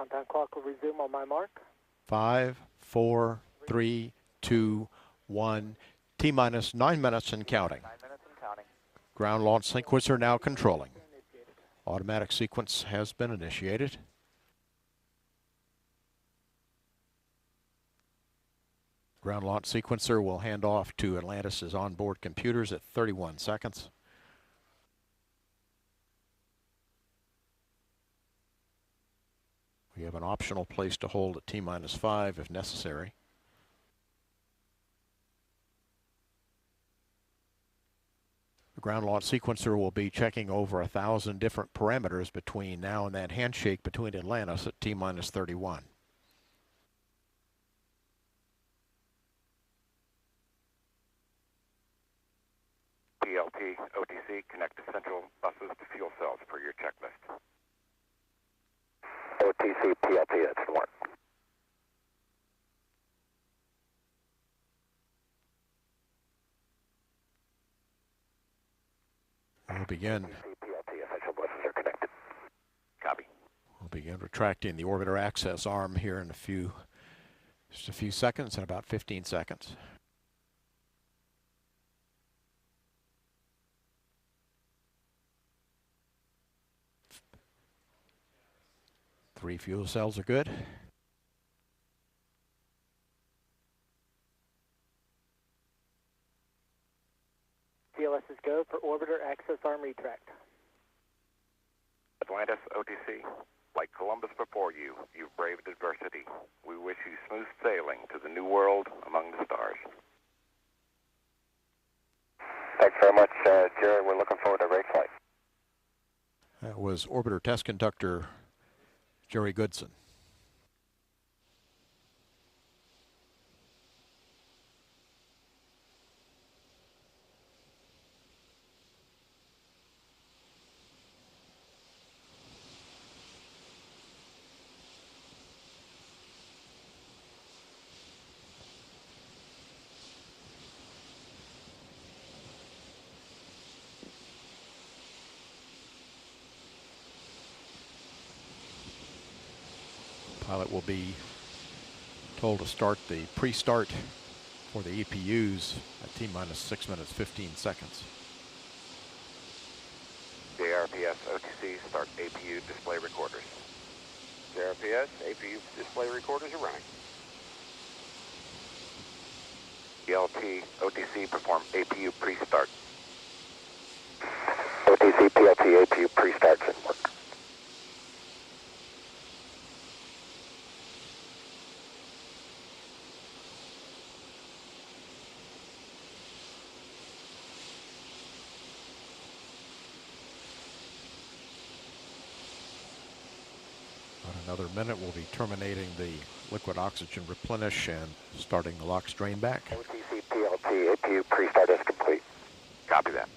Countdown clock will resume on my mark. 5, 4, 3, 2, 1. T-minus 9 minutes and counting. 9 minutes and counting. Ground launch sequencer now controlling. Automatic sequence has been initiated. Ground launch sequencer will hand off to Atlantis' onboard computers at 31 seconds. We have an optional place to hold at T-minus 5 if necessary. The ground launch sequencer will be checking over 1,000 different parameters between now and that handshake between Atlantis at T-minus 31. PLT, OTC, connect to central buses to fuel cells per your checklist. OTC, PLT, that's the one. We'll begin. PLT, essential buses are connected. Copy. We'll begin retracting the orbiter access arm here in just a few seconds, in about 15 seconds. Three fuel cells are good. CLS is go for orbiter access arm retract. Atlantis, OTC, like Columbus before you, you've braved adversity. We wish you smooth sailing to the new world among the stars. Thanks very much, Jerry. We're looking forward to a great flight. That was orbiter test conductor Jerry Goodson. Pilot will be told to start the pre-start for the EPUs at T-minus 6 minutes, 15 seconds. JRPS, OTC, start APU display recorders. JRPS, APU display recorders are running. PLT, OTC, perform APU pre-start. OTC, PLT, APU pre-starts in work. Another minute, we'll be terminating the liquid oxygen replenish and starting the LOX drain back. OTC, PLT, APU pre-start is complete. Copy that.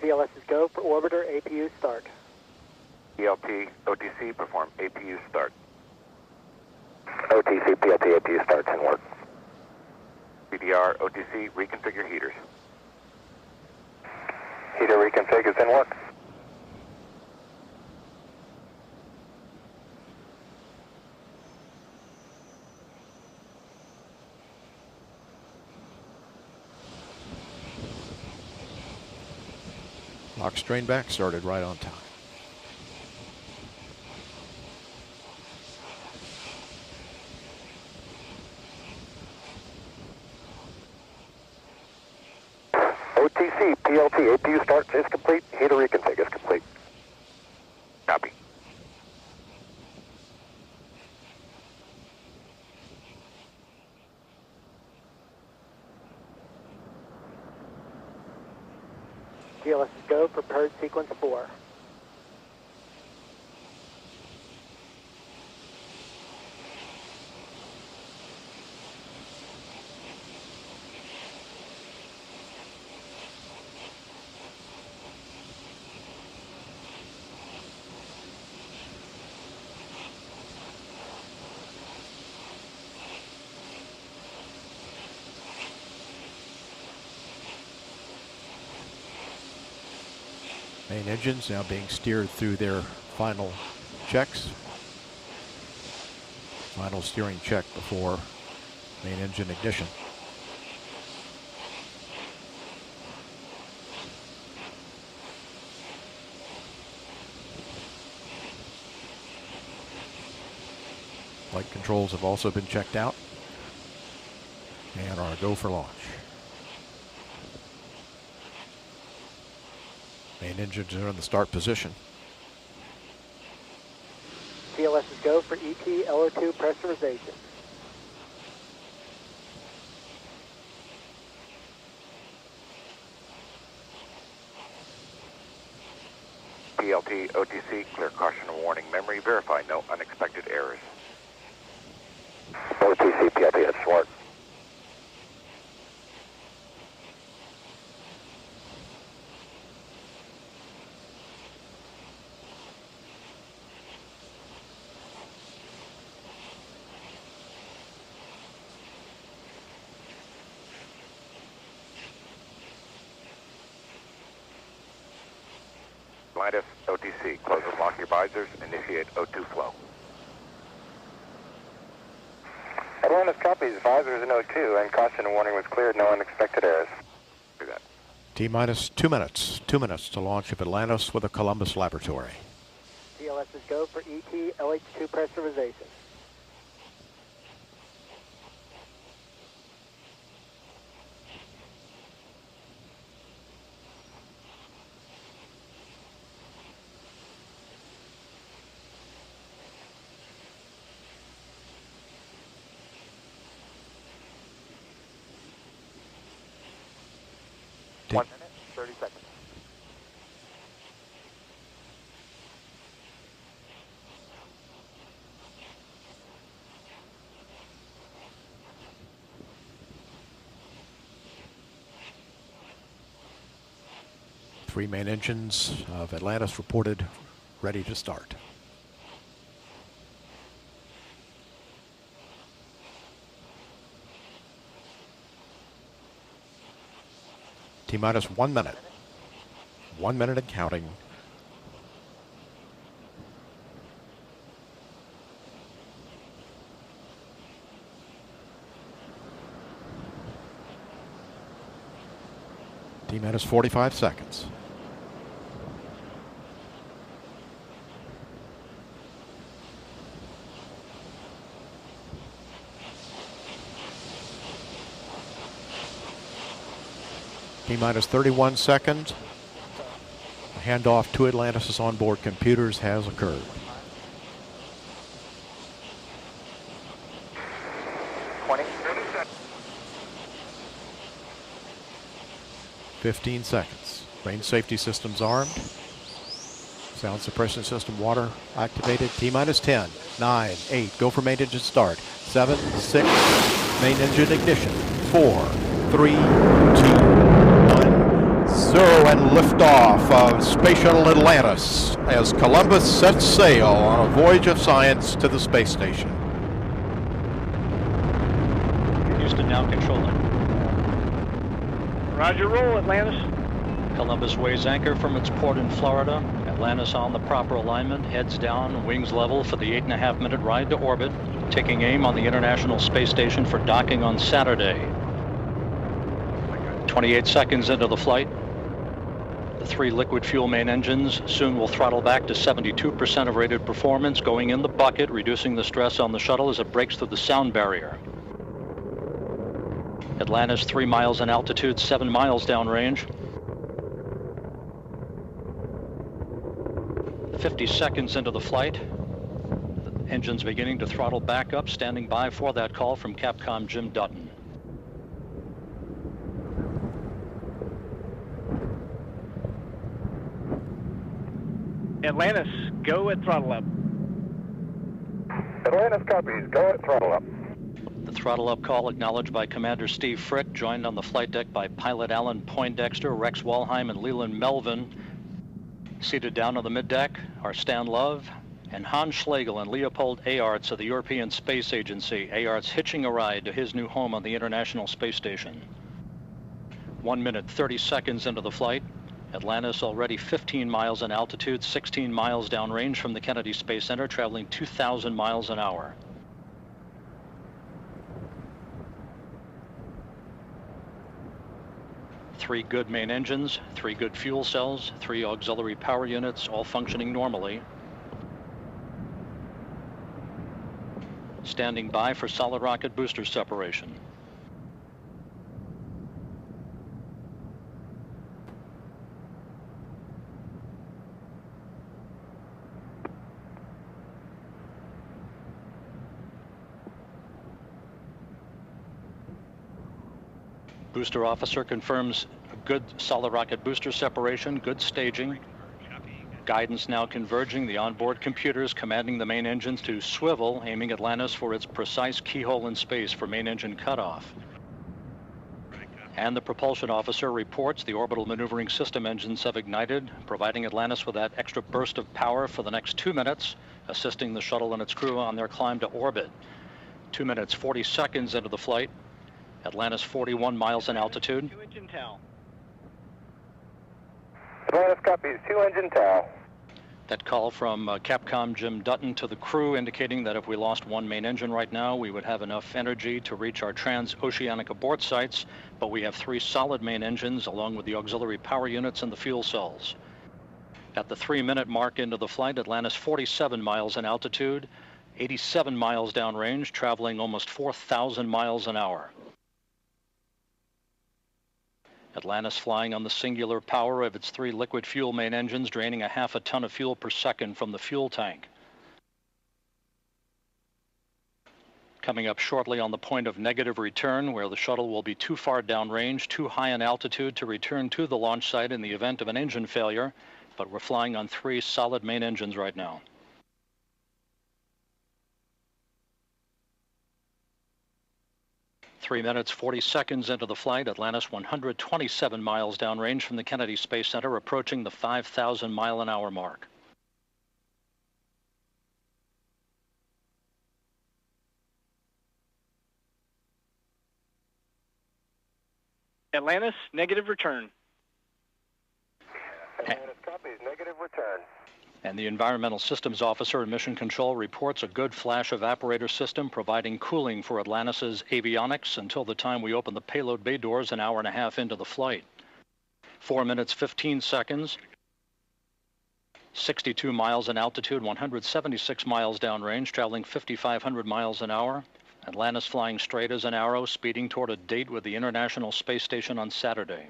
CLS is go for orbiter APU start. PLT, OTC, perform APU start. OTC, PLT, APU starts in work. CDR, OTC, reconfigure heaters. Heater reconfig is in work. LOX drain back started right on time. OTC, PLT, APU start is complete. Heater reconfig is complete. Copy. TLS is go for purge sequence 4. Main engines now being steered through their final checks. Final steering check before main engine ignition. Flight controls have also been checked out and are a go for launch. Main engines are in the start position. TLS is go for ET LO2 pressurization. PLT, OTC, clear caution and warning memory. Verify no unexpected errors. OTC, PLT, that's smart. Atlantis, OTC, close and lock your visors, initiate O2 flow. Atlantis copies, visors in O2, and caution and warning was cleared, no unexpected errors. Do that. T-minus 2 minutes. 2 minutes to launch of Atlantis with a Columbus laboratory. TLS is go for ET LH2 pressurization. T- 1 minute, 30 seconds. Three main engines of Atlantis reported ready to start. T-minus 1 minute. 1 minute and counting. T-minus 45 seconds. T-minus 31 seconds. Handoff to Atlantis' onboard computers has occurred. 20, 15 seconds. Range safety systems armed. Sound suppression system water activated. T-minus 10, 9, 8. Go for main engine start. 7, 6. Main engine ignition. 4, 3, 2, 0, and liftoff of Space Shuttle Atlantis as Columbus sets sail on a voyage of science to the space station. Houston now controlling. Roger, roll, Atlantis. Columbus weighs anchor from its port in Florida. Atlantis on the proper alignment, heads down, wings level for the 8.5-minute ride to orbit, taking aim on the International Space Station for docking on Saturday. 28 seconds into the flight. The three liquid fuel main engines soon will throttle back to 72% of rated performance, going in the bucket, reducing the stress on the shuttle as it breaks through the sound barrier. Atlantis 3 miles in altitude, 7 miles downrange. 50 seconds into the flight. The engine's beginning to throttle back up, standing by for that call from Capcom Jim Dutton. Atlantis, go at throttle up. Atlantis copies. Go at throttle up. The throttle up call acknowledged by Commander Steve Frick, joined on the flight deck by Pilot Alan Poindexter, Rex Walheim, and Leland Melvin. Seated down on the middeck are Stan Love and Hans Schlegel and Leopold Aarts of the European Space Agency. Aarts hitching a ride to his new home on the International Space Station. 1 minute, 30 seconds into the flight. Atlantis already 15 miles in altitude, 16 miles downrange from the Kennedy Space Center, traveling 2,000 miles an hour. Three good main engines, 3 good fuel cells, 3 auxiliary power units, all functioning normally. Standing by for solid rocket booster separation. Booster officer confirms a good solid rocket booster separation, good staging. Guidance now converging, the onboard computers commanding the main engines to swivel, aiming Atlantis for its precise keyhole in space for main engine cutoff. And the propulsion officer reports the orbital maneuvering system engines have ignited, providing Atlantis with that extra burst of power for the next 2 minutes, assisting the shuttle and its crew on their climb to orbit. 2 minutes, 40 seconds into the flight. Atlantis 41 miles in altitude. 2 engine tail. Atlantis copies. 2 engine tail. That call from Capcom Jim Dutton to the crew indicating that if we lost 1 main engine right now, we would have enough energy to reach our transoceanic abort sites, but we have 3 solid main engines along with the auxiliary power units and the fuel cells. At the 3-minute mark into the flight, Atlantis 47 miles in altitude, 87 miles downrange, traveling almost 4,000 miles an hour. Atlantis flying on the singular power of its 3 liquid fuel main engines, draining a half a ton of fuel per second from the fuel tank. Coming up shortly on the point of negative return, where the shuttle will be too far downrange, too high in altitude to return to the launch site in the event of an engine failure, but we're flying on 3 solid main engines right now. Three minutes, 40 seconds into the flight, Atlantis 127 miles downrange from the Kennedy Space Center, approaching the 5,000 mile an hour mark. Atlantis, negative return. Atlantis copies. Negative return. And the Environmental Systems Officer in Mission Control reports a good flash evaporator system providing cooling for Atlantis' avionics until the time we open the payload bay doors an hour and a half into the flight. 4 minutes, 15 seconds. 62 miles in altitude, 176 miles downrange, traveling 5,500 miles an hour. Atlantis flying straight as an arrow, speeding toward a date with the International Space Station on Saturday.